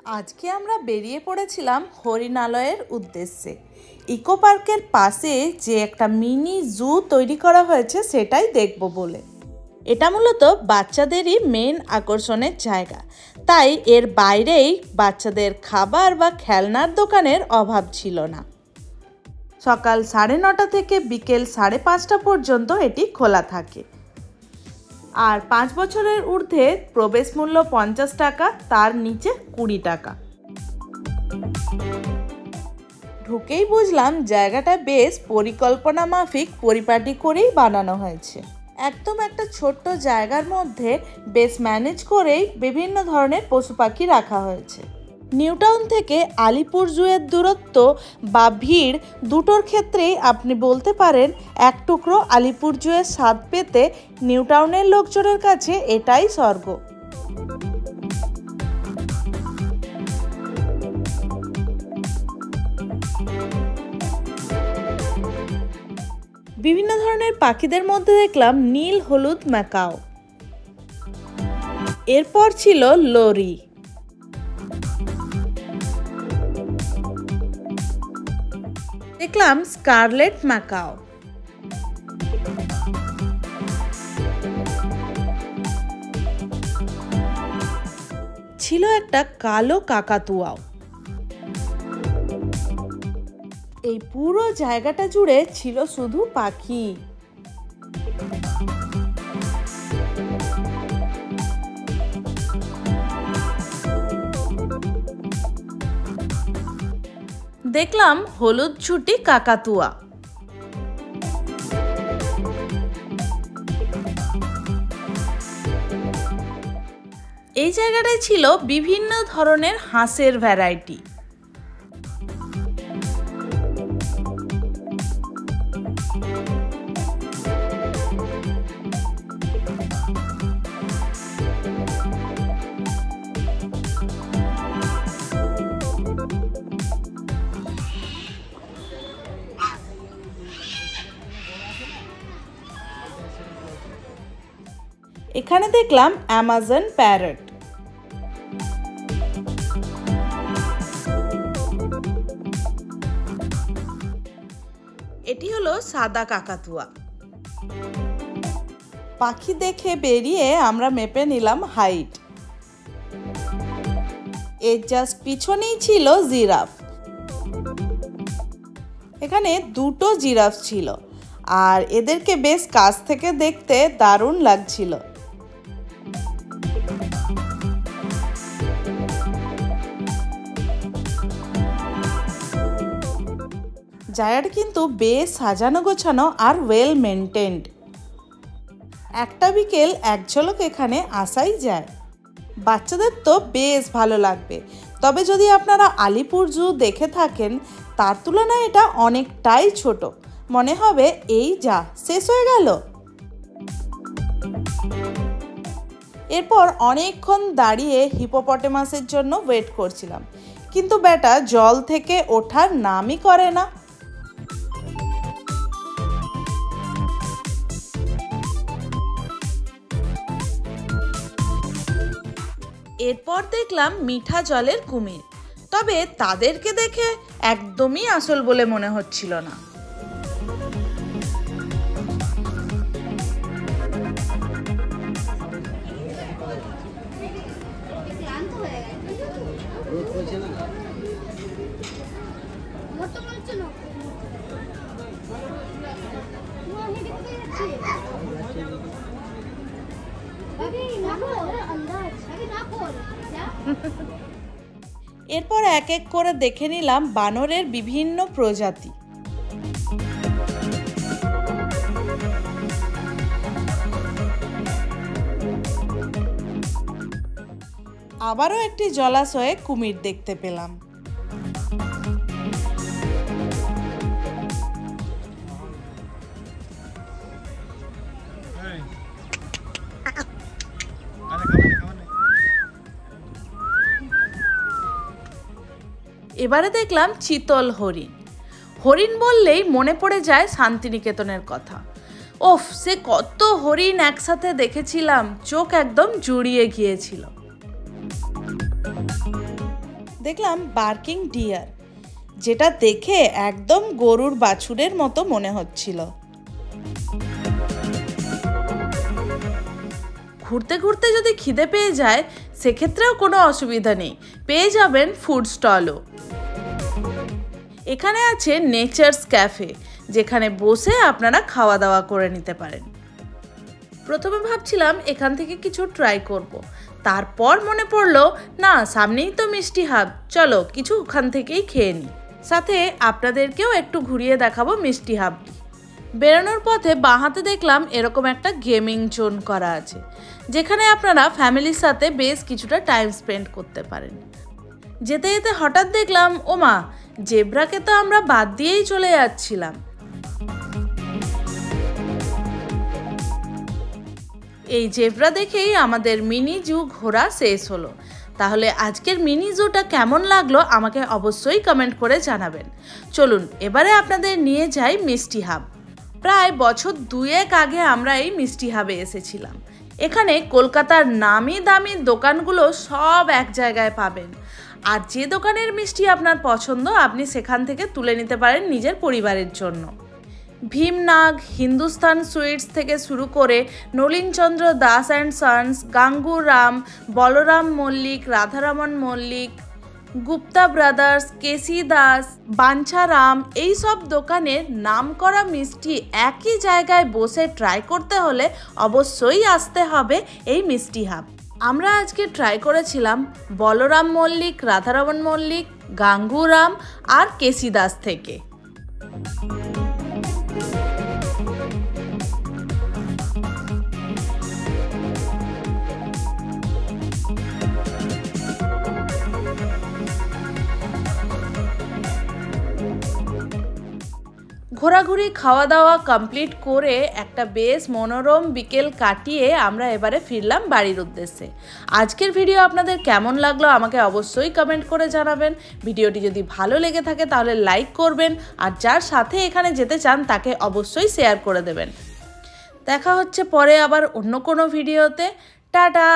আজকে আমরা বেরিয়ে পড়েছিলাম হরিণালয়ের উদ্দেশ্যে। ইকো পার্কের পাশে যে একটা মিনি জু তৈরি করা হয়েছে সেটাই দেখব বলে। এটা মূলত বাচ্চাদেরই মেন আকর্ষণের জায়গা, তাই এর বাইরেই বাচ্চাদের খাবার বা খেলনার দোকানের অভাব ছিল না। সকাল 9:30 থেকে বিকেল 5:30 পর্যন্ত এটি খোলা থাকে। আর 5 বছরের ঊর্ধ্বে প্রবেশ মূল্য 50 টাকা, তার নিচে 20 টাকা। ঢুকেই বুঝলাম জায়গাটা বেশ পরিকল্পনা মাফিক পরিপাটি করেই বানানো হয়েছে। একদম একটা ছোট্ট জায়গার মধ্যে বেশ ম্যানেজ করেই বিভিন্ন ধরনের পশু পাখি রাখা হয়েছে। নিউ টাউন থেকে আলিপুর জুয়ের দূরত্ব বা ভিড় দুটোর ক্ষেত্রেই আপনি বলতে পারেন এক টুকরো আলিপুর জুয়ের স্বাদ পেতে নিউ টাউনের লোকজনের কাছে এটাই স্বর্গ। বিভিন্ন ধরনের পাখিদের মধ্যে দেখলাম নীল হলুদ ম্যাকাও, এরপর ছিল লোরি, দেখলাম স্কারলেট ম্যাকাও, ছিল একটা কালো কাকাতুয়াও। এই পুরো জায়গাটা জুড়ে ছিল শুধু পাখি। দেখলাম হলুদ ছুটি কাকাতুয়া। এই জায়গাটায় ছিল বিভিন্ন ধরনের হাঁসের ভ্যারাইটি। এখানে দেখলাম অ্যামাজন প্যারট। এটি হলো সাদা কাকাতুয়া। পাখি দেখে বেরিয়ে আমরা মেপে নিলাম হাইট। এর জাস্ট পিছনেই ছিল জিরাফ। এখানে দুটো জিরাফ ছিল আর এদেরকে বেশ কাছ থেকে দেখতে দারুণ লাগছিল। জায়গাটা কিন্তু বেশ সাজানো গোছানো আর ওয়েল মেনটেন্ড। একটা বিকেল এক ঝলক এখানে আসাই যায়। বাচ্চাদের তো বেশ ভালো লাগবে, তবে যদি আপনারা আলিপুর জু দেখে থাকেন তার তুলনায় এটা অনেকটাই ছোট। মনে হবে এই যা শেষ হয়ে গেল। এরপর অনেকক্ষণ দাঁড়িয়ে হিপোপটেমাসের জন্য ওয়েট করছিলাম, কিন্তু বেটা জল থেকে ওঠার নামই করে না। এরপর দেখলাম মিঠা জলের কুমির, তবে তাদেরকে দেখে একদমই আসল বলে মনে হচ্ছিল না। এরপর এক এক করে দেখে নিলাম বানরের বিভিন্ন প্রজাতি। আবারও একটি জলাশয়ে কুমির দেখতে পেলাম। এবারে দেখলাম চিতল হরিণ। হরিণ বললেই মনে পড়ে যায় শান্তিনিকেতনের কথা। ওফ, সে কত হরিণ একসাথে দেখেছিলাম, চোখ একদম জুড়িয়ে গিয়েছিল। দেখলাম বার্কিং ডিয়ার, যেটা দেখে একদম গরুর বাছুরের মতো মনে হচ্ছিল। ঘুরতে ঘুরতে যদি খিদে পেয়ে যায় সেক্ষেত্রেও কোনো অসুবিধা নেই, পেয়ে যাবেন ফুড স্টলও। এখানে আছে নেচার্স ক্যাফে, যেখানে বসে আপনারা খাওয়া দাওয়া করে নিতে পারেন। প্রথমে ভাবছিলাম এখান থেকে কিছু ট্রাই করব, তারপর মনে পড়লো না, সামনেই তো মিষ্টি হাব, চলো কিছু ওখান থেকেই খেয়ে নিই, সাথে আপনাদেরকেও একটু ঘুরিয়ে দেখাবো মিষ্টি হাবটি। বেরোনোর পথে বাঁ হাতে দেখলাম এরকম একটা গেমিং জোন করা আছে, যেখানে আপনারা ফ্যামিলির সাথে বেশ কিছুটা টাইম স্পেন্ড করতে পারেন। যেতে যেতে হঠাৎ দেখলাম ওমা, জেব্রাকে তো আমরা বাদ দিয়েই চলে যাচ্ছিলাম। এই জেব্রা দেখেই আমাদের মিনি জু ঘোরা শেষ হলো। তাহলে আজকের মিনি জুটা কেমন লাগলো আমাকে অবশ্যই কমেন্ট করে জানাবেন। চলুন এবারে আপনাদের নিয়ে যাই মিষ্টি হাব। প্রায় বছর 2-1 আগে আমরা এই মিষ্টি হাবে এসেছিলাম। এখানে কলকাতার নামি দামি দোকানগুলো সব এক জায়গায় পাবেন, আর যে দোকানের মিষ্টি আপনার পছন্দ আপনি সেখান থেকে তুলে নিতে পারেন নিজের পরিবারের জন্য। ভীমনাগ, হিন্দুস্তান সুইটস থেকে শুরু করে Nalinchandra Das and sons, Ganguram, Balaram Mallick, Radharaman Mallick, Gupta brothers, KC Das, Banchharam, এই সব দোকানের নামকরা মিষ্টি একই জায়গায় বসে ট্রাই করতে হলে অবশ্যই আসতে হবে এই মিষ্টি হাব। আমরা আজকে ট্রাই করেছিলাম বলরাম মল্লিক, রাধারমন মল্লিক, গাঙ্গুরাম আর কেসি দাস থেকে। ঘোরাঘুরি খাওয়া দাওয়া কমপ্লিট করে একটা বেশ মনোরম বিকেল কাটিয়ে আমরা এবারে ফিরলাম বাড়ির উদ্দেশ্যে। আজকের ভিডিও আপনাদের কেমন লাগলো আমাকে অবশ্যই কমেন্ট করে জানাবেন। ভিডিওটি যদি ভালো লেগে থাকে তাহলে লাইক করবেন, আর যার সাথে এখানে যেতে চান তাকে অবশ্যই শেয়ার করে দেবেন। দেখা হচ্ছে পরে আবার অন্য কোনো ভিডিওতে। টাটা।